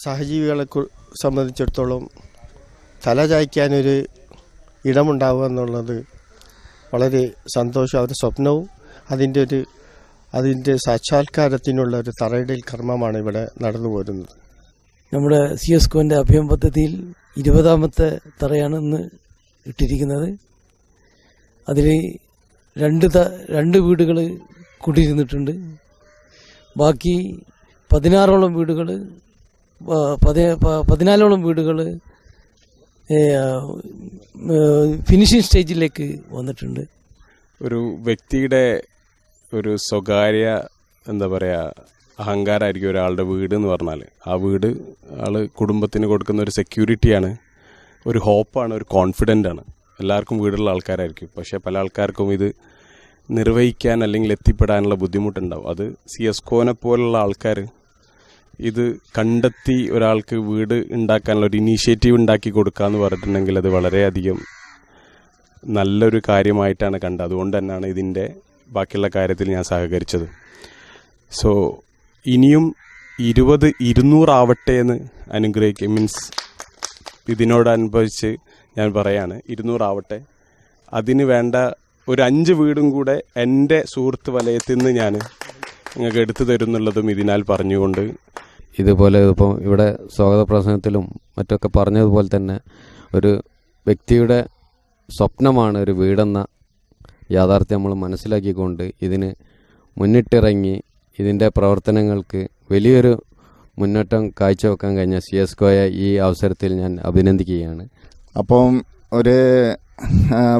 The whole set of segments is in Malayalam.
സഹജീവികളെ സംബന്ധിച്ചിടത്തോളം തല ചായ്ക്കാനൊരു ഇടമുണ്ടാവുക എന്നുള്ളത് വളരെ സന്തോഷം, അവരുടെ സ്വപ്നവും അതിൻ്റെ സാക്ഷാത്കാരത്തിനുള്ള ഒരു തറയിടൽ കർമ്മമാണ് ഇവിടെ നടന്നു പോരുന്നത്. നമ്മുടെ സിഎസ്കോന്റെ അഭയം പദ്ധതിയിൽ 20ാമത്തെ തറയാണ് ഇന്ന് ഇട്ടിരിക്കുന്നത്. അതിൽ രണ്ട് വീടുകൾ കുടിയിരുന്നിട്ടുണ്ട്. ബാക്കി 14ഓളം വീടുകൾ 14ഓളം വീടുകൾ ഫിനിഷിംഗ് സ്റ്റേജിലേക്ക് വന്നിട്ടുണ്ട്. ഒരു വ്യക്തിയുടെ ഒരു സ്വകാര്യ അഹങ്കാരമായിരിക്കും ഒരാളുടെ വീട് എന്ന് പറഞ്ഞാൽ. ആ വീട് കുടുംബത്തിന് കൊടുക്കുന്ന ഒരു സെക്യൂരിറ്റിയാണ്, ഒരു ഹോപ്പാണ്, ഒരു കോൺഫിഡൻ്റാണ്. എല്ലാവർക്കും വീടുള്ള ആൾക്കാരായിരിക്കും. പക്ഷേ പല ആൾക്കാർക്കും ഇത് നിർവഹിക്കാൻ അല്ലെങ്കിൽ എത്തിപ്പെടാനുള്ള ബുദ്ധിമുട്ടുണ്ടാവും. അത് സിഎസ്കോനെ പോലുള്ള ആൾക്കാർ ഇത് കണ്ടെത്തി ഒരാൾക്ക് വീട് ഉണ്ടാക്കാനുള്ള ഒരു ഇനീഷ്യേറ്റീവ് ഉണ്ടാക്കി കൊടുക്കുക എന്ന് പറഞ്ഞിട്ടുണ്ടെങ്കിൽ അത് വളരെയധികം നല്ലൊരു കാര്യമായിട്ടാണ് കണ്ടത്. അതുകൊണ്ട് തന്നെയാണ് ഇതിൻ്റെ ബാക്കിയുള്ള കാര്യത്തിൽ ഞാൻ സഹകരിച്ചത്. സോ ഇനിയും 20-200 ആവട്ടെ എന്ന് അനുഗ്രഹിക്കുക. മീൻസ് ഇതിനോടനുബന്ധിച്ച് ഞാൻ പറയാണ് 200 ആവട്ടെ. അതിന് വേണ്ട ഒരു 5 വീടും കൂടെ എൻ്റെ സുഹൃത്ത് വലയത്തിൽ നിന്ന് ഞാൻ നിങ്ങൾക്ക് എടുത്തു തരുന്നുള്ളതും ഇതിനാൽ പറഞ്ഞുകൊണ്ട്, ഇതുപോലെ ഇപ്പം ഇവിടെ സ്വാഗത പ്രസംഗത്തിലും മറ്റൊക്കെ പറഞ്ഞതുപോലെ തന്നെ ഒരു വ്യക്തിയുടെ സ്വപ്നമാണ് ഒരു വീടെന്ന യാഥാർത്ഥ്യം നമ്മൾ മനസ്സിലാക്കിക്കൊണ്ട് ഇതിന് മുന്നിട്ടിറങ്ങി ഇതിൻ്റെ പ്രവർത്തനങ്ങൾക്ക് വലിയൊരു മുന്നേറ്റം കാഴ്ചവെക്കാൻ കഴിഞ്ഞ സിഎസ്കോയെ ഈ അവസരത്തിൽ ഞാൻ അഭിനന്ദിക്കുകയാണ്. അപ്പം ഒരു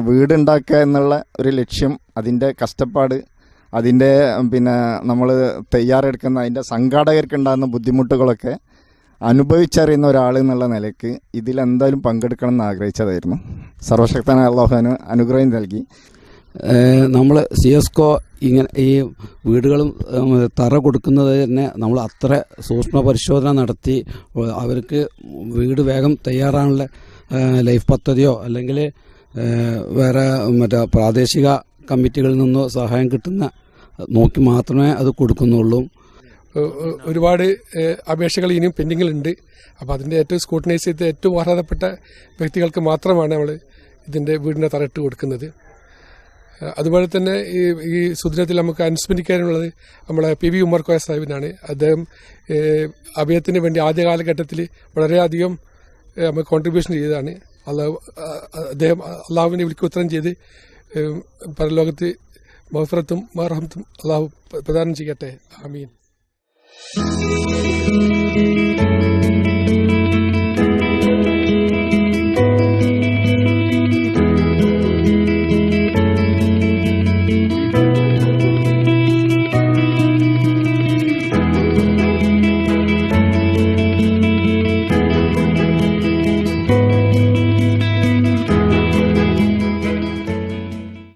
വീടുണ്ടാക്കുക എന്നുള്ള ഒരു ലക്ഷ്യം, അതിൻ്റെ കഷ്ടപ്പാട്, അതിൻ്റെ നമ്മൾ തയ്യാറെടുക്കുന്ന അതിൻ്റെ സംഘാടകർക്കുണ്ടാകുന്ന ബുദ്ധിമുട്ടുകളൊക്കെ അനുഭവിച്ചറിയുന്ന ഒരാൾ എന്നുള്ള നിലയ്ക്ക് ഇതിലെന്തായാലും പങ്കെടുക്കണം എന്ന് ആഗ്രഹിച്ചതായിരുന്നു. സർവശക്തനായ അല്ലാഹുവിന് അനുഗ്രഹം നൽകി. നമ്മൾ സിഎസ്കോ ഇങ്ങനെ ഈ വീടുകളും തറ കൊടുക്കുന്നത് തന്നെ നമ്മൾ അത്ര സൂക്ഷ്മ പരിശോധന നടത്തി അവർക്ക് വീട് വേഗം തയ്യാറാനുള്ള ലൈഫ് പദ്ധതിയോ അല്ലെങ്കിൽ വേറെ പ്രാദേശിക കമ്മിറ്റികളിൽ നിന്നോ സഹായം കിട്ടുന്ന നോക്കി മാത്രമേ അത് കൊടുക്കുന്നുള്ളൂ. ഒരുപാട് അപേക്ഷകൾ ഇനിയും പെൻഡിങ്ങിലുണ്ട്. അപ്പോൾ അതിൻ്റെ ഏറ്റവും സ്ക്രൂട്ടനൈസ് ചെയ്ത് ഏറ്റവും അർഹതപ്പെട്ട വ്യക്തികൾക്ക് മാത്രമാണ് നമ്മൾ ഇതിൻ്റെ വീടിൻ്റെ തറയിട്ട് കൊടുക്കുന്നത്. അതുപോലെ തന്നെ ഈ സുദിനത്തിൽ നമുക്ക് അനുസ്മരിക്കാനുള്ളത് നമ്മളെ PV ഉമർ കോയ സാഹിബിനാണ്. അദ്ദേഹം അഭയത്തിന് വേണ്ടി ആദ്യ കാലഘട്ടത്തിൽ വളരെയധികം നമുക്ക് കോൺട്രിബ്യൂഷൻ ചെയ്തതാണ്. അദ്ദേഹം അള്ളാഹുവിനെ വിളിക്ക് ഉത്തരം ചെയ്ത് പരലോകത്ത് മഗ്ഫിറത്തും മർഹമത്തും അള്ളാഹു പ്രദാനം ചെയ്യട്ടെ. ആമീൻ.